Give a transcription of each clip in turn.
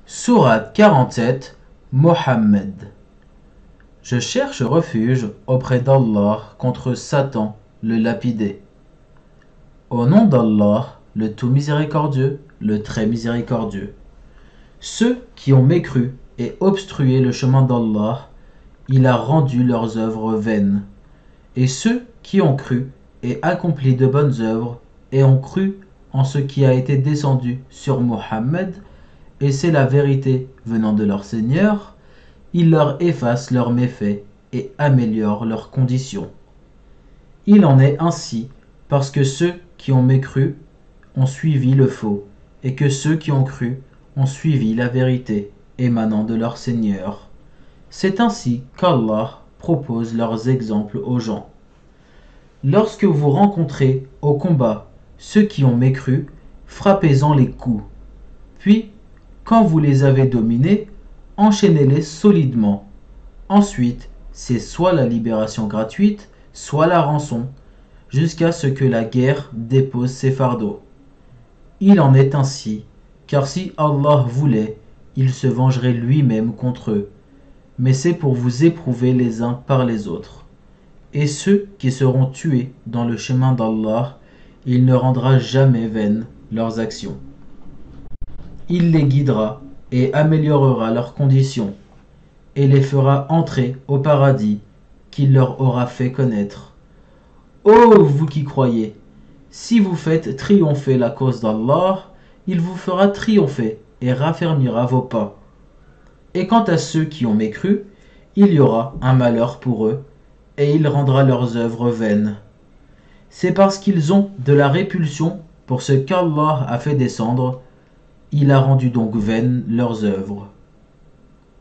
Sourate 47, Mohammed. Je cherche refuge auprès d'Allah contre Satan, le lapidé. Au nom d'Allah, le tout miséricordieux, le très miséricordieux. Ceux qui ont mécru et obstrué le chemin d'Allah, il a rendu leurs œuvres vaines. Et ceux qui ont cru et accompli de bonnes œuvres et ont cru en ce qui a été descendu sur Mohammed, et c'est la vérité venant de leur Seigneur, il leur efface leurs méfaits et améliore leurs conditions. Il en est ainsi parce que ceux qui ont mécru ont suivi le faux, et que ceux qui ont cru ont suivi la vérité émanant de leur Seigneur. C'est ainsi qu'Allah propose leurs exemples aux gens. Lorsque vous rencontrez au combat ceux qui ont mécru, frappez-en les coups. Puis, quand vous les avez dominés, enchaînez-les solidement. Ensuite, c'est soit la libération gratuite, soit la rançon, jusqu'à ce que la guerre dépose ses fardeaux. Il en est ainsi, car si Allah voulait, il se vengerait lui-même contre eux. Mais c'est pour vous éprouver les uns par les autres. Et ceux qui seront tués dans le chemin d'Allah, il ne rendra jamais vaines leurs actions. Il les guidera et améliorera leurs conditions, et les fera entrer au paradis qu'il leur aura fait connaître. Ô vous qui croyez, si vous faites triompher la cause d'Allah, il vous fera triompher et raffermira vos pas. Et quant à ceux qui ont mécru, il y aura un malheur pour eux, et il rendra leurs œuvres vaines. C'est parce qu'ils ont de la répulsion pour ce qu'Allah a fait descendre, il a rendu donc vaines leurs œuvres.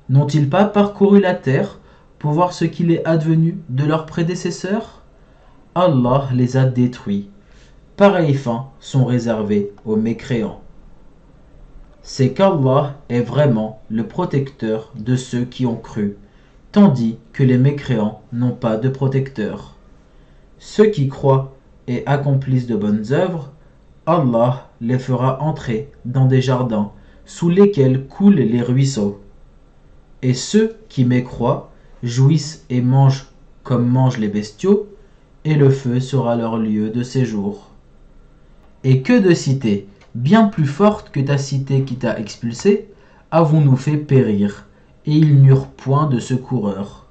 N'ont-ils pas parcouru la terre pour voir ce qu'il est advenu de leurs prédécesseurs? Allah les a détruits. Pareilles fins sont réservées aux mécréants. C'est qu'Allah est vraiment le protecteur de ceux qui ont cru, tandis que les mécréants n'ont pas de protecteur. Ceux qui croient et accomplissent de bonnes œuvres, Allah les fera entrer dans des jardins sous lesquels coulent les ruisseaux. Et ceux qui mécroient jouissent et mangent comme mangent les bestiaux, et le feu sera leur lieu de séjour. Et que de cités, bien plus fortes que ta cité qui t'a expulsé, avons-nous fait périr, et ils n'eurent point de secoureur.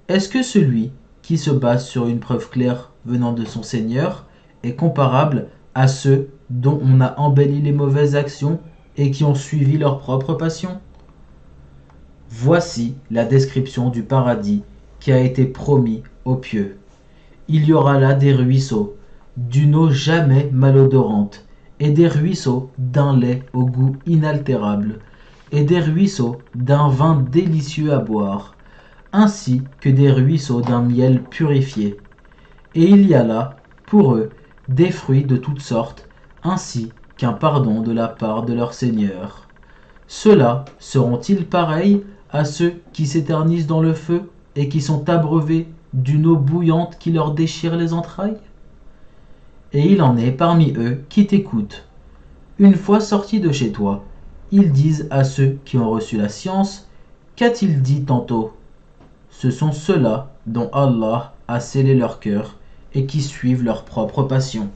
Est-ce que celui qui se base sur une preuve claire venant de son Seigneur est comparable à ceux dont on a embelli les mauvaises actions et qui ont suivi leur propre passion? Voici la description du paradis qui a été promis aux pieux. Il y aura là des ruisseaux, d'une eau jamais malodorante, et des ruisseaux d'un lait au goût inaltérable, et des ruisseaux d'un vin délicieux à boire, ainsi que des ruisseaux d'un miel purifié. Et il y a là, pour eux, des fruits de toutes sortes, ainsi qu'un pardon de la part de leur Seigneur. Ceux-là seront-ils pareils à ceux qui s'éternisent dans le feu et qui sont abreuvés d'une eau bouillante qui leur déchire les entrailles? Et il en est parmi eux qui t'écoutent. Une fois sortis de chez toi, ils disent à ceux qui ont reçu la science, qu'a-t-il dit tantôt? Ce sont ceux-là dont Allah a scellé leur cœur et qui suivent leur propre passion.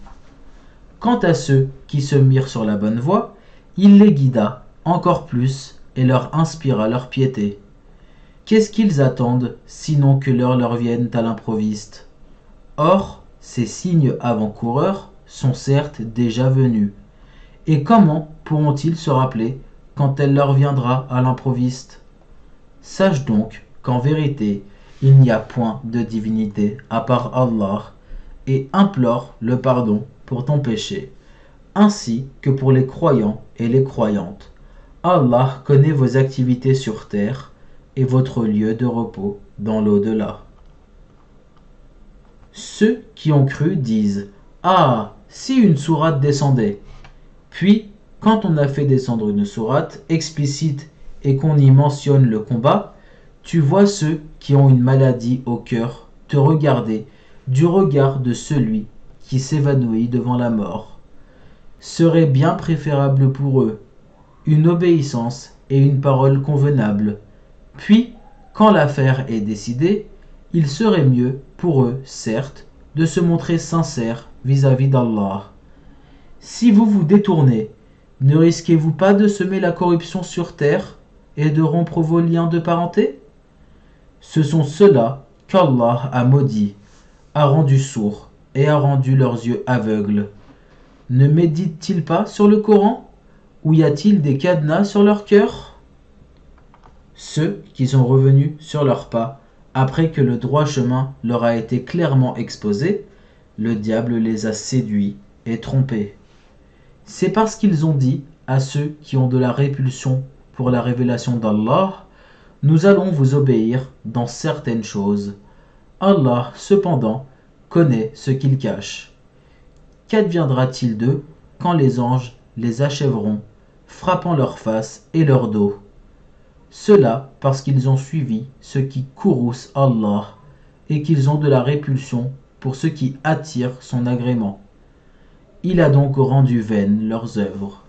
Quant à ceux qui se mirent sur la bonne voie, il les guida encore plus et leur inspira leur piété. Qu'est-ce qu'ils attendent sinon que l'heure leur vienne à l'improviste? Or, ces signes avant-coureurs sont certes déjà venus. Et comment pourront-ils se rappeler quand elle leur viendra à l'improviste? Sache donc qu'en vérité, il n'y a point de divinité à part Allah, et implore le pardon pour ton péché, ainsi que pour les croyants et les croyantes. Allah connaît vos activités sur terre et votre lieu de repos dans l'au-delà. Ceux qui ont cru disent: Ah, si une sourate descendait! Puis, quand on a fait descendre une sourate explicite et qu'on y mentionne le combat, tu vois ceux qui ont une maladie au cœur te regarder du regard de celui qui s'évanouit devant la mort. Serait bien préférable pour eux une obéissance et une parole convenable. Puis, quand l'affaire est décidée, il serait mieux pour eux, certes, de se montrer sincères vis-à-vis d'Allah. Si vous vous détournez, ne risquez-vous pas de semer la corruption sur terre et de rompre vos liens de parenté? Ce sont ceux-là qu'Allah a maudits, a rendus sourds et a rendu leurs yeux aveugles. Ne méditent-ils pas sur le Coran? Ou y a-t-il des cadenas sur leur cœur? Ceux qui sont revenus sur leurs pas après que le droit chemin leur a été clairement exposé, le diable les a séduits et trompés. C'est parce qu'ils ont dit à ceux qui ont de la répulsion pour la révélation d'Allah, nous allons vous obéir dans certaines choses. Allah, cependant, connaît ce qu'ils cachent. Qu'adviendra-t-il d'eux quand les anges les achèveront, frappant leur face et leur dos? Cela parce qu'ils ont suivi ce qui courrouce Allah et qu'ils ont de la répulsion pour ce qui attire son agrément. Il a donc rendu vaines leurs œuvres.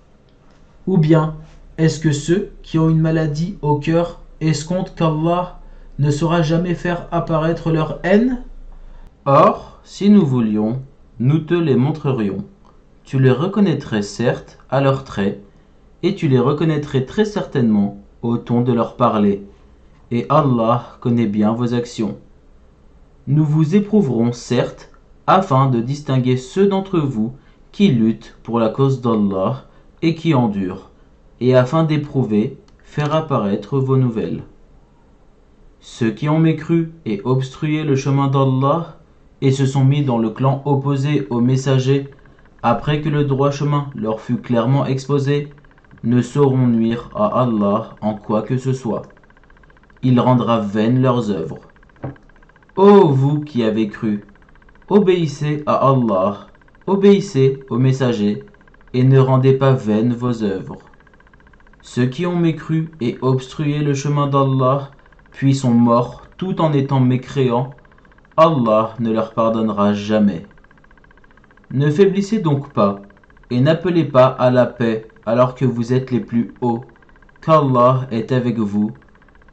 Ou bien, est-ce que ceux qui ont une maladie au cœur escomptent qu'Allah ne saura jamais faire apparaître leur haine? Or, si nous voulions, nous te les montrerions. Tu les reconnaîtrais certes à leurs traits, et tu les reconnaîtrais très certainement au ton de leur parler. Et Allah connaît bien vos actions. Nous vous éprouverons certes, afin de distinguer ceux d'entre vous qui luttent pour la cause d'Allah et qui endurent, et afin d'éprouver, faire apparaître vos nouvelles. Ceux qui ont mécru et obstrué le chemin d'Allah et se sont mis dans le clan opposé aux messagers après que le droit chemin leur fut clairement exposé, ne sauront nuire à Allah en quoi que ce soit. Il rendra vaines leurs œuvres. Ô vous qui avez cru, obéissez à Allah, obéissez aux messagers, et ne rendez pas vaines vos œuvres. Ceux qui ont mécru et obstrué le chemin d'Allah, puis sont morts tout en étant mécréants, Allah ne leur pardonnera jamais. Ne faiblissez donc pas, et n'appelez pas à la paix alors que vous êtes les plus hauts, qu'Allah est avec vous,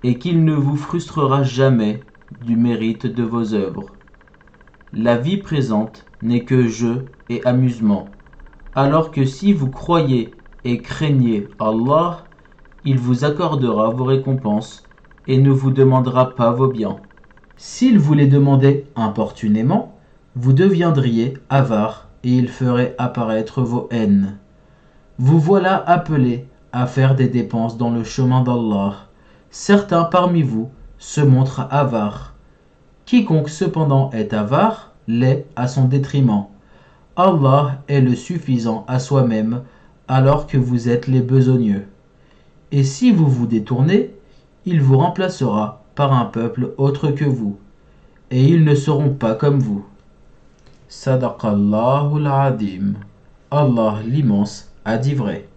et qu'il ne vous frustrera jamais du mérite de vos œuvres. La vie présente n'est que jeu et amusement, alors que si vous croyez et craignez Allah, il vous accordera vos récompenses et ne vous demandera pas vos biens. S'il vous les demandait importunément, vous deviendriez avare et il ferait apparaître vos haines. Vous voilà appelés à faire des dépenses dans le chemin d'Allah. Certains parmi vous se montrent avares. Quiconque cependant est avare l'est à son détriment. Allah est le suffisant à soi-même alors que vous êtes les besogneux. Et si vous vous détournez, il vous remplacera par un peuple autre que vous, et ils ne seront pas comme vous. Sadaqallahul Adim. Allah l'immense a dit vrai.